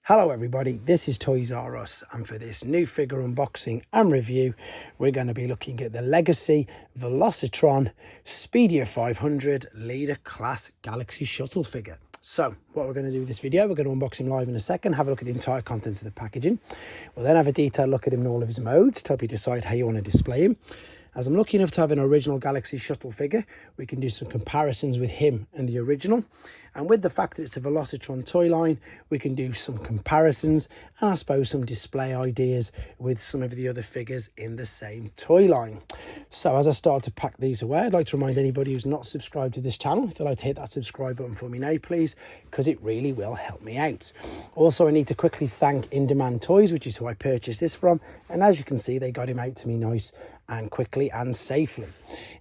Hello everybody, this is Toys R Us, and for this new figure unboxing and review we're going to be looking at the Legacy Velocitron Speedia 500 Leader Class Galaxy Shuttle figure. So what we're going to do with this video, we're going to unbox him live in a second, have a look at the entire contents of the packaging. We'll then have a detailed look at him in all of his modes to help you decide how you want to display him. As I'm lucky enough to have an original Galaxy Shuttle figure, we can do some comparisons with him and the original. And with the fact that it's a Velocitron toy line, we can do some comparisons and I suppose some display ideas with some of the other figures in the same toy line. So as I start to pack these away, I'd like to remind anybody who's not subscribed to this channel, if they'd like to hit that subscribe button for me now, please, because it really will help me out. Also, I need to quickly thank In Demand Toys, which is who I purchased this from. And as you can see, they got him out to me nice and quickly and safely.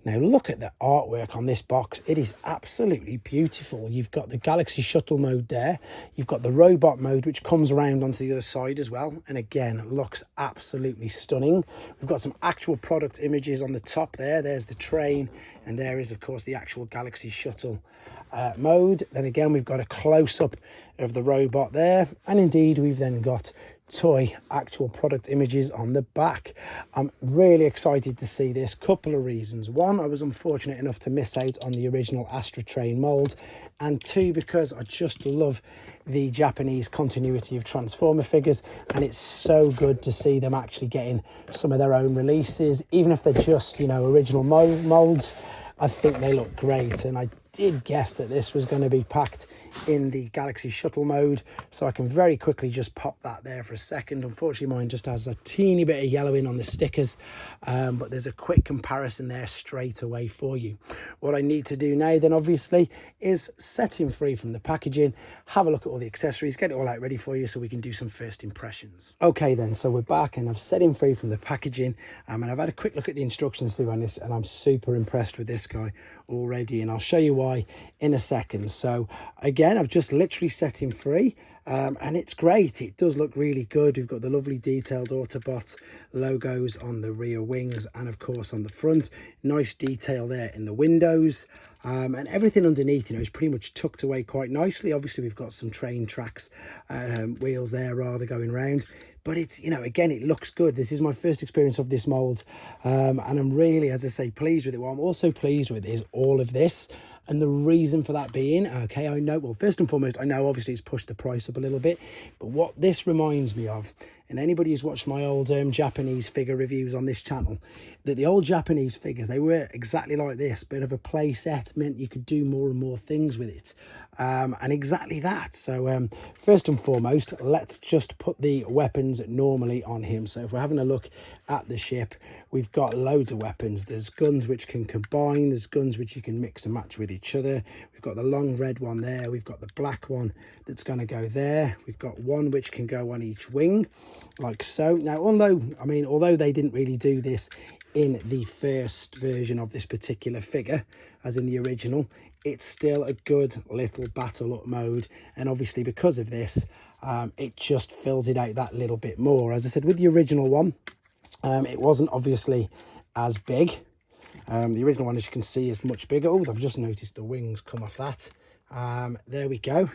Now look at the artwork on this box. It is absolutely beautiful. You've got the Galaxy Shuttle mode there. You've got the robot mode, which comes around onto the other side as well. And again, looks absolutely stunning. We've got some actual product images on the top there. There's the train, and there is, of course, the actual Galaxy Shuttle mode. Then again, we've got a close-up of the robot there. And indeed, we've then got toy actual product images on the back. I'm really excited to see this. Couple of reasons. One, I was unfortunate enough to miss out on the original Astra Train mold, and two, because I just love the Japanese continuity of Transformer figures, and it's so good to see them actually getting some of their own releases, even if they're just, you know, original molds. I think they look great, and I did guess that this was going to be packed in the Galaxy Shuttle mode, so I can very quickly just pop that there for a second. Unfortunately, mine just has a teeny bit of yellowing on the stickers, but there's a quick comparison there straight away for you. What I need to do now then, obviously, is set him free from the packaging, have a look at all the accessories, get it all out ready for you so we can do some first impressions. Okay then, so we're back and I've set him free from the packaging, and I've had a quick look at the instructions through on this, and I'm super impressed with this guy already, and I'll show you why in a second. So again, I've just literally set him free, and it's great. It does look really good. We've got the lovely detailed Autobot logos on the rear wings and of course on the front. Nice detail there in the windows, and everything underneath, you know, is pretty much tucked away quite nicely. Obviously we've got some train tracks, wheels there rather going round, but it's, you know, again, it looks good. This is my first experience of this mold, and I'm really, as I say, pleased with it. What I'm also pleased with is all of this, and the reason for that being, okay, I know, well, first and foremost, I know obviously it's pushed the price up a little bit, but what this reminds me of, and anybody who's watched my old Japanese figure reviews on this channel, that the old Japanese figures, they were exactly like this. Bit of a play set meant you could do more and more things with it, and exactly that. So first and foremost, let's just put the weapons normally on him. So if we're having a look at the ship, we've got loads of weapons. There's guns which can combine, there's guns which you can mix and match with each other. We've got the long red one there, we've got the black one that's going to go there, we've got one which can go on each wing like so. Now, although they didn't really do this in the first version of this particular figure, as in the original, it's still a good little battle up mode, and obviously because of this, it just fills it out that little bit more. As I said, with the original one, it wasn't obviously as big. The original one, as you can see, is much bigger. Oh, I've just noticed the wings come off that. There we go.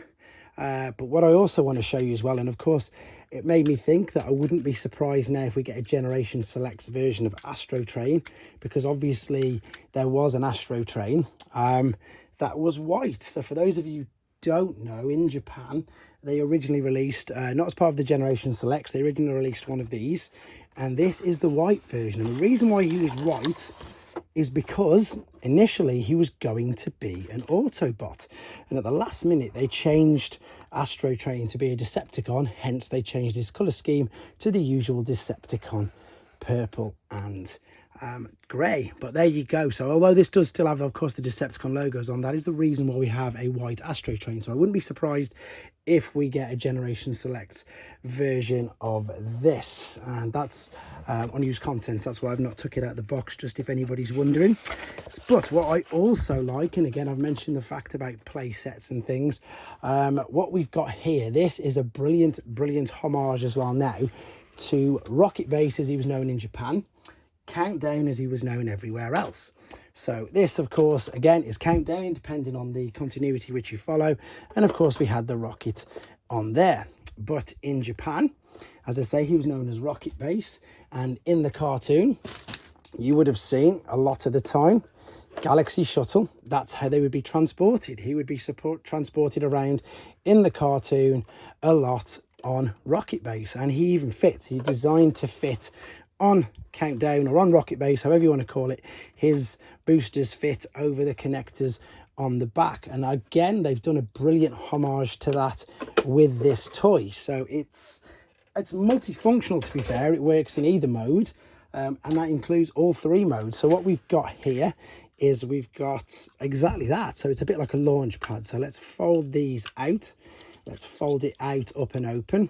But what I also want to show you as well, and of course it made me think that I wouldn't be surprised now if we get a Generation Selects version of Astro Train, because obviously there was an Astro Train that was white. So for those of you who don't know, in Japan they originally released, not as part of the Generation Selects, they originally released one of these, and this is the white version. And the reason why he was white is because initially he was going to be an Autobot, and at the last minute they changed Astro Train to be a Decepticon, hence they changed his colour scheme to the usual Decepticon purple and grey. But there you go. So although this does still have, of course, the Decepticon logos on, that is the reason why we have a white Astro Train. So I wouldn't be surprised if we get a Generation Select version of this, and that's unused contents. That's why I've not took it out of the box, just if anybody's wondering. But what I also like, and again I've mentioned the fact about play sets and things, what we've got here, this is a brilliant homage as well now to Rocket Base as he was known in Japan, Countdown as he was known everywhere else. So this, of course, again, is countdown, depending on the continuity which you follow. And of course, we had the rocket on there. But in Japan, as I say, he was known as Rocket Base. And in the cartoon, you would have seen a lot of the time Galaxy Shuttle. That's how they would be transported. He would be transported around in the cartoon a lot on Rocket Base. And he even fits. He's designed to fit on Countdown or on Rocket Base, however you want to call it. His boosters fit over the connectors on the back. And again, they've done a brilliant homage to that with this toy. So it's multifunctional, to be fair. It works in either mode, and that includes all three modes. So what we've got here is we've got exactly that. So it's a bit like a launch pad. So let's fold these out. Let's fold it out, up and open.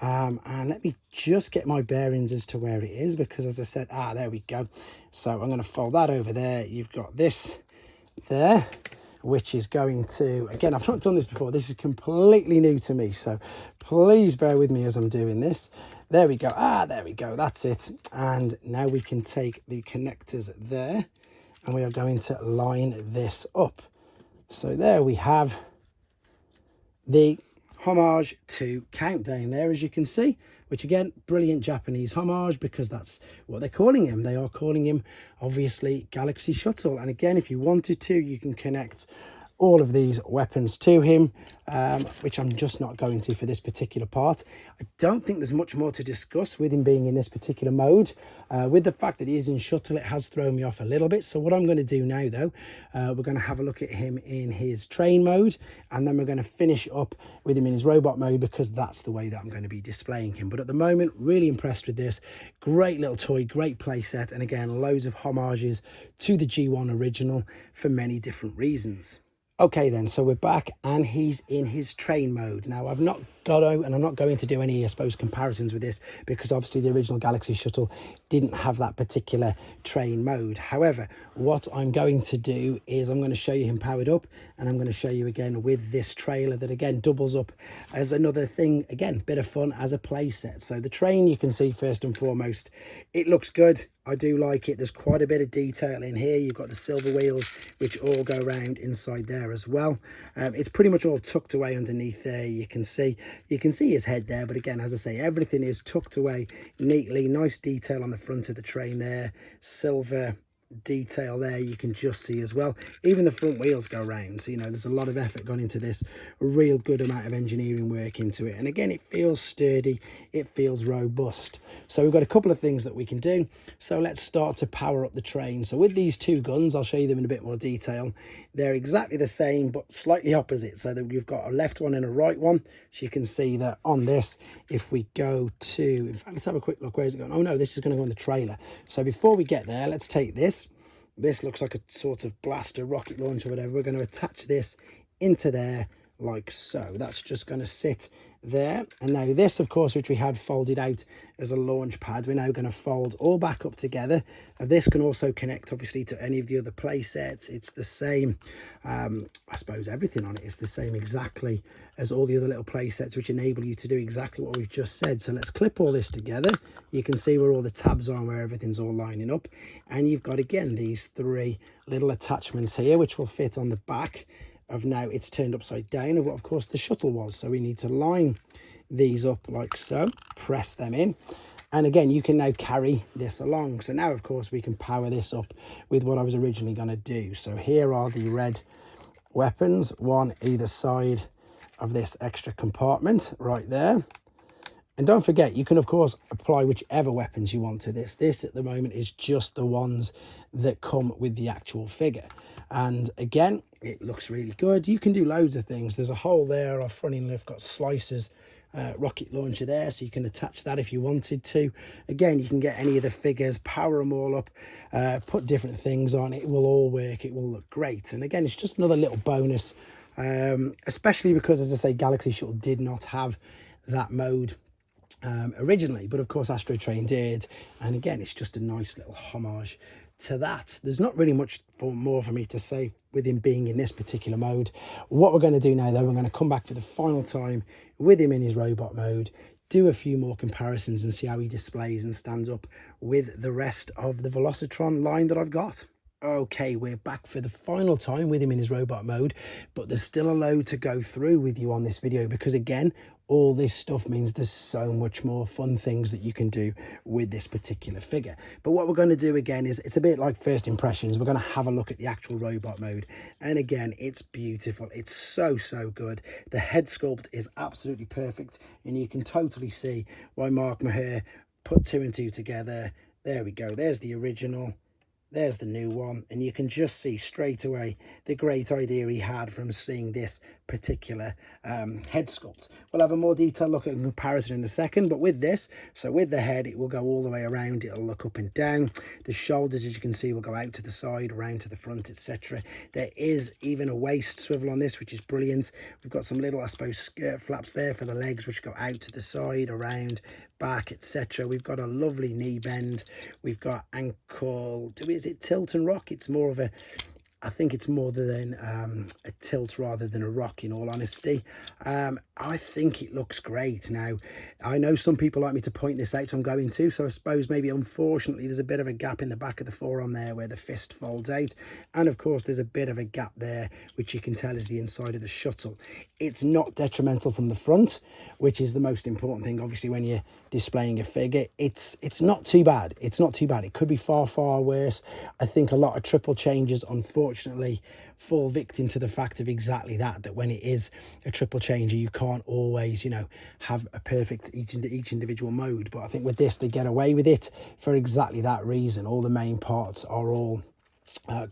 And let me just get my bearings as to where it is, because as I said, there we go. So I'm going to fold that over there. You've got this there, which is going to, again, I've not done this before. This is completely new to me. So please bear with me as I'm doing this. There we go. There we go. That's it. And now we can take the connectors there and we are going to line this up. So there we have the homage to Countdown there, as you can see, which again, brilliant Japanese homage, because that's what they're calling him. They are calling him, obviously, Galaxy Shuttle. And again, if you wanted to, you can connect all of these weapons to him, which I'm just not going to for this particular part. I don't think there's much more to discuss with him being in this particular mode. With the fact that he is in Shuttle, it has thrown me off a little bit. So what I'm going to do now, though, we're going to have a look at him in his train mode, and then we're going to finish up with him in his robot mode, because that's the way that I'm going to be displaying him. But at the moment, really impressed with this. Great little toy, great play set, and again, loads of homages to the G1 original for many different reasons. Okay then, so we're back and he's in his train mode. Now I've not got to, and I'm not going to do any, I suppose, comparisons with this, because obviously the original Galaxy Shuttle didn't have that particular train mode. However, what I'm going to do is I'm going to show you him powered up, and I'm going to show you again with this trailer that again doubles up as another thing, again, bit of fun as a play set. So the train, you can see first and foremost, it looks good. I do like it. There's quite a bit of detail in here. You've got the silver wheels, which all go around inside there as well. It's pretty much all tucked away underneath there. You can see his head there, but again, as I say, everything is tucked away neatly. Nice detail on the front of the train there. Silver detail there, you can just see as well. Even the front wheels go round, so you know there's a lot of effort gone into this, a real good amount of engineering work into it. And again, it feels sturdy, it feels robust. So we've got a couple of things that we can do. So let's start to power up the train. So with these two guns, I'll show you them in a bit more detail. They're exactly the same but slightly opposite, so that we've got a left one and a right one. So you can see that on this, if we go to, in fact, let's have a quick look. Where's it going? Oh no, this is going to go on the trailer. So before we get there, let's take this. This looks like a sort of blaster, rocket launcher, whatever. We're going to attach this into there like so. That's just going to sit there. And now this, of course, which we had folded out as a launch pad, we're now going to fold all back up together. And this can also connect, obviously, to any of the other play sets. It's the same, I suppose everything on it is the same exactly as all the other little play sets, which enable you to do exactly what we've just said. So let's clip all this together. You can see where all the tabs are and where everything's all lining up. And you've got, again, these three little attachments here, which will fit on the back of, now it's turned upside down, of what, of course, the Shuttle was. So we need to line these up like so, press them in. And again, you can now carry this along. So now, of course, we can power this up with what I was originally going to do. So here are the red weapons, one either side of this extra compartment right there. And don't forget, you can, of course, apply whichever weapons you want to this. This, at the moment, is just the ones that come with the actual figure. And again, it looks really good. You can do loads of things. There's a hole there. I've funny enough got slicers, rocket launcher there, so you can attach that if you wanted to. Again, you can get any of the figures, power them all up, put different things on. It will all work. It will look great. And again, it's just another little bonus, especially because, as I say, Galaxy Shuttle did not have that mode originally, but of course Astro Train did. And again, it's just a nice little homage to that. There's not really much more for me to say with him being in this particular mode. What we're going to do now, though, we're going to come back for the final time with him in his robot mode, do a few more comparisons and see how he displays and stands up with the rest of the Velocitron line that I've got. Okay, we're back for the final time with him in his robot mode, but there's still a load to go through with you on this video because, again, all this stuff means there's so much more fun things that you can do with this particular figure. But what we're going to do again is, it's a bit like first impressions. We're going to have a look at the actual robot mode, and again, it's beautiful. It's so good. The head sculpt is absolutely perfect, and you can totally see why Mark Maher put 2 and 2 together. There we go. There's the original. There's the new one, and you can just see straight away the great idea he had from seeing this particular head sculpt. We'll have a more detailed look at the comparison in a second, but with this, so with the head, it will go all the way around. It'll look up and down. The shoulders, as you can see, will go out to the side, around to the front, etc. There is even a waist swivel on this, which is brilliant. We've got some little, I suppose, skirt flaps there for the legs, which go out to the side, around, back, etc. We've got a lovely knee bend. We've got ankle, is it tilt and rock? It's more of a, I think it's more than a tilt rather than a rock, in all honesty. I think it looks great. Now, I know some people like me to point this out, so I'm going to. So I suppose maybe, unfortunately, there's a bit of a gap in the back of the forearm there where the fist folds out. And, of course, there's a bit of a gap there, which you can tell is the inside of the shuttle. It's not detrimental from the front, which is the most important thing, obviously, when you're displaying a figure. It's not too bad. It's not too bad. It could be far worse. I think a lot of triple changes, unfortunately, fall victim to the fact of exactly that when it is a triple changer, you can't always, you know, have a perfect each individual mode. But I think with this, they get away with it for exactly that reason. All the main parts are all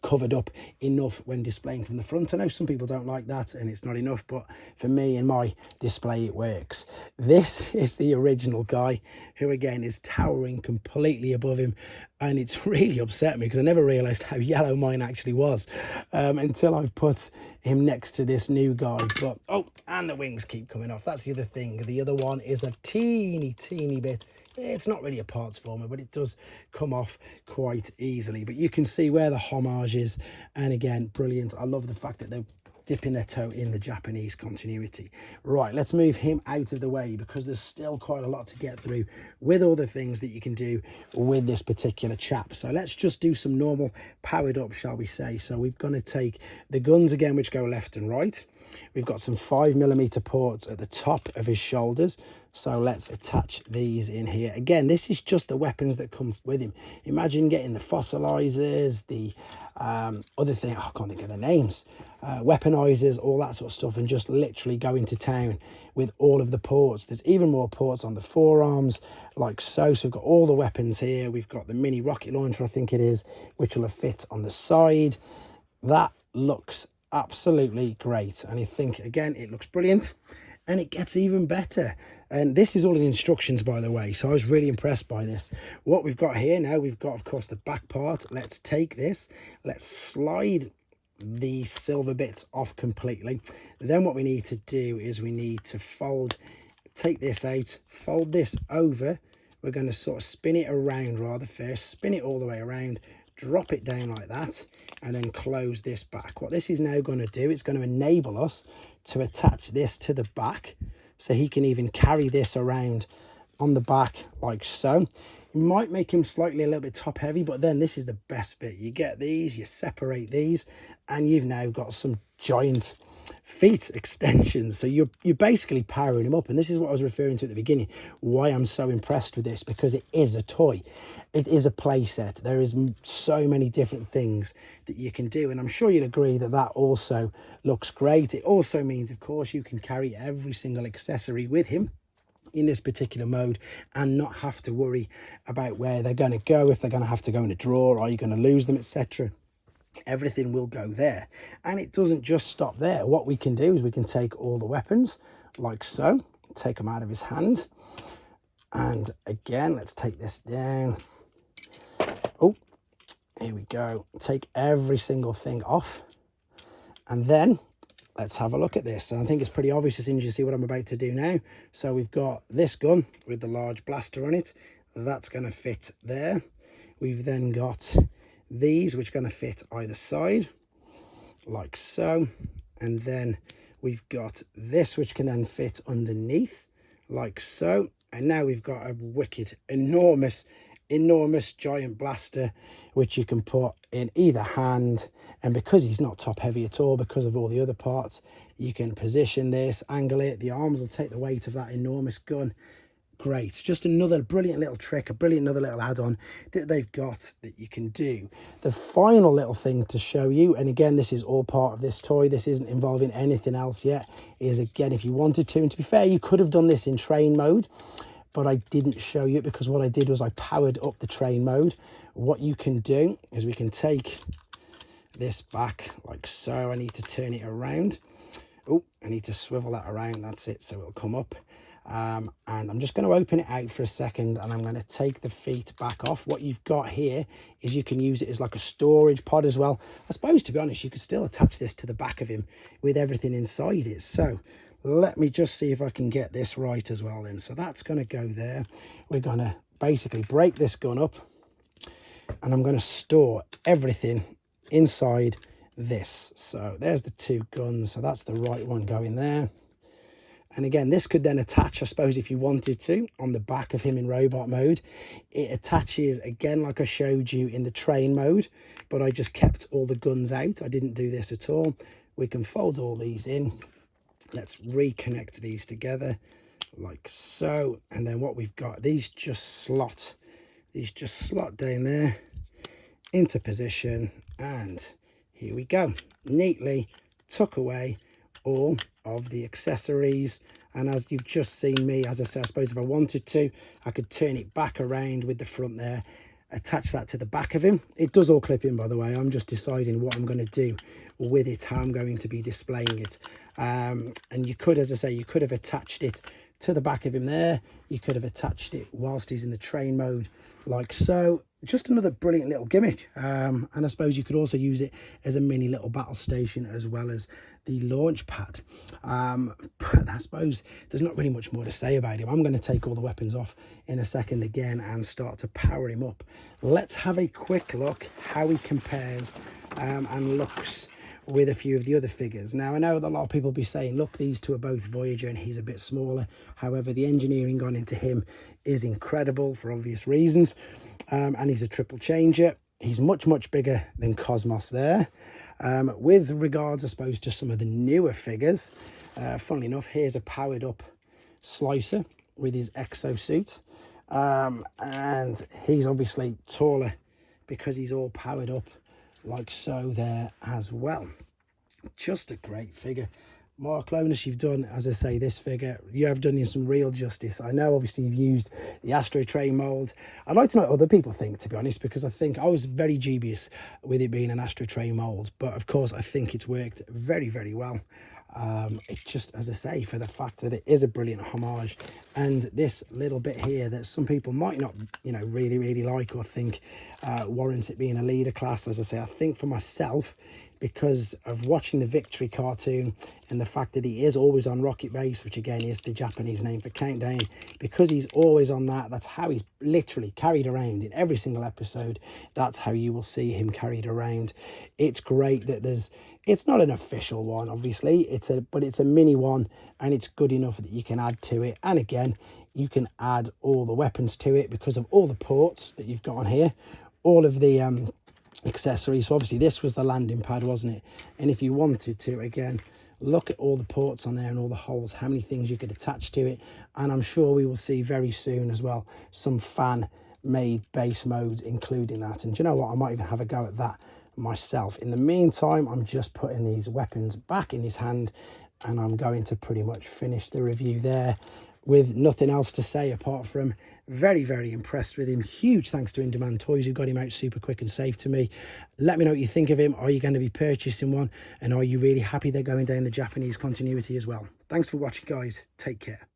covered up enough when displaying from the front. I know some people don't like that and it's not enough, but for me, in my display, it works. This is the original guy, who again is towering completely above him, and it's really upset me because I never realized how yellow mine actually was until I've put him next to this new guy. But oh, and the wings keep coming off. That's the other thing. The other one is a teeny bit, it's not really a parts former, but it does come off quite easily. But you can see where the homage is. And again, brilliant. I love the fact that they're dipping their toe in the Japanese continuity. Right, let's move him out of the way because there's still quite a lot to get through with all the things that you can do with this particular chap. So let's just do some normal powered up, shall we say. So we're going to take the guns again, which go left and right. We've got some 5mm ports at the top of his shoulders. So let's attach these in here. Again, this is just the weapons that come with him. Imagine getting the fossilizers, the other thing, I can't think of the names, weaponizers, all that sort of stuff, and just literally going to town with all of the ports. There's even more ports on the forearms, like so. So we've got all the weapons here. We've got the mini rocket launcher, I think it is, which will fit on the side. That looks absolutely great. And I think, again, it looks brilliant. And it gets even better. And this is all in the instructions, by the way. So I was really impressed by this. What we've got here now, we've got, of course, the back part. Let's take this. Let's slide the silver bits off completely. Then what we need to do is we need to take this out, fold this over. We're going to sort of spin it around rather first. Spin it all the way around. Drop it down like that. And then close this back. What this is now going to do, it's going to enable us to attach this to the back, so he can even carry this around on the back like so. You might make him slightly a little bit top heavy, but then this is the best bit. You get these, you separate these, and you've now got some giant feet extensions. So you're basically powering him up. And this is what I was referring to at the beginning, why I'm so impressed with this, because it is a toy. It is a play set. There is so many different things that you can do, and I'm sure you'll agree that that also looks great. It also means, of course, you can carry every single accessory with him in this particular mode and not have to worry about where they're going to go, if they're going to have to go in a drawer, are you going to lose them, etc. Everything will go there. And it doesn't just stop there. What we can do is we can take all the weapons like so, take them out of his hand, and again, let's take this down. Oh, here we go. Take every single thing off, and then let's have a look at this. And I think it's pretty obvious as soon as you see what I'm about to do now. So we've got this gun with the large blaster on it. That's going to fit there. We've then got these, which are going to fit either side, like so. And then we've got this, which can then fit underneath, like so. And now we've got a wicked, enormous enormous giant blaster, which you can put in either hand. And because he's not top heavy at all, because of all the other parts, you can position this, angle it. The arms will take the weight of that enormous gun. Great. Just another brilliant little trick, another little add-on that they've got that you can do. The final little thing to show you, and again, this is all part of this toy, this isn't involving anything else yet, is again, if you wanted to, and to be fair, you could have done this in train mode, but I didn't show you it because what I did was I powered up the train mode. What you can do is we can take this back like so. I need to turn it around. Oh, I need to swivel that around. That's it. So it'll come up. And I'm just going to open it out for a second, and I'm going to take the feet back off. What you've got here is you can use it as like a storage pod as well. I suppose, to be honest, you could still attach this to the back of him with everything inside it. So let me just see if I can get this right as well then. So that's going to go there. We're going to basically break this gun up, and I'm going to store everything inside this. So there's the two guns. So that's the right one going there. And again, this could then attach, I suppose, if you wanted to, on the back of him in robot mode. It attaches, again, like I showed you in the train mode, but I just kept all the guns out. I didn't do this at all. We can fold all these in. Let's reconnect these together like so. And then what we've got, these just slot down there into position. And here we go. Neatly tuck away all of the accessories. And as you've just seen me, as I say, I suppose if I wanted to, I could turn it back around with the front there, attach that to the back of him. It does all clip in, by the way. I'm just deciding what I'm going to do with it, how I'm going to be displaying it. And you could, as I say, you could have attached it to the back of him there. You could have attached it whilst he's in the train mode like so. Just another brilliant little gimmick. And I suppose you could also use it as a mini little battle station as well as the launch pad. But I suppose there's not really much more to say about him. I'm going to take all the weapons off in a second again and start to power him up. Let's have a quick look how he compares and looks with a few of the other figures. Now, I know that a lot of people will be saying, look, these two are both Voyager and he's a bit smaller. However, the engineering gone into him is incredible for obvious reasons. And he's a triple changer. He's much, much bigger than Cosmos there. With regards, I suppose, to some of the newer figures, funnily enough, here's a powered up Slicer with his exosuit. And he's obviously taller because he's all powered up like so there as well. Just a great figure. Mark Lowness, you've done, as I say, this figure, you have done him some real justice. I know, obviously, you've used the Astro Train mould. I'd like to know what other people think, to be honest, because I think I was very dubious with it being an Astro Train mould. But, of course, I think it's worked very, very well. It's just, as I say, for the fact that it is a brilliant homage. And this little bit here that some people might not, you know, really, really like or think warrants it being a leader class. As I say, I think for myself, because of watching the Victory cartoon and the fact that he is always on Rocket Base, which again is the Japanese name for Countdown, because he's always on that, that's how he's literally carried around in every single episode. That's how you will see him carried around. It's great that it's not an official one, obviously, but it's a mini one, and it's good enough that you can add to it. And again, you can add all the weapons to it because of all the ports that you've got on here, all of the accessories. So obviously this was the landing pad, wasn't it? And if you wanted to, again, look at all the ports on there and all the holes, how many things you could attach to it. And I'm sure we will see very soon as well some fan made base modes including that. And do you know what, I might even have a go at that myself. In the meantime, I'm just putting these weapons back in his hand, and I'm going to pretty much finish the review there with nothing else to say apart from very, very impressed with him. Huge thanks to In Demand Toys who got him out super quick and safe to me. Let me know what you think of him. Are you going to be purchasing one? And are you really happy they're going down the Japanese continuity as well? Thanks for watching, guys. Take care.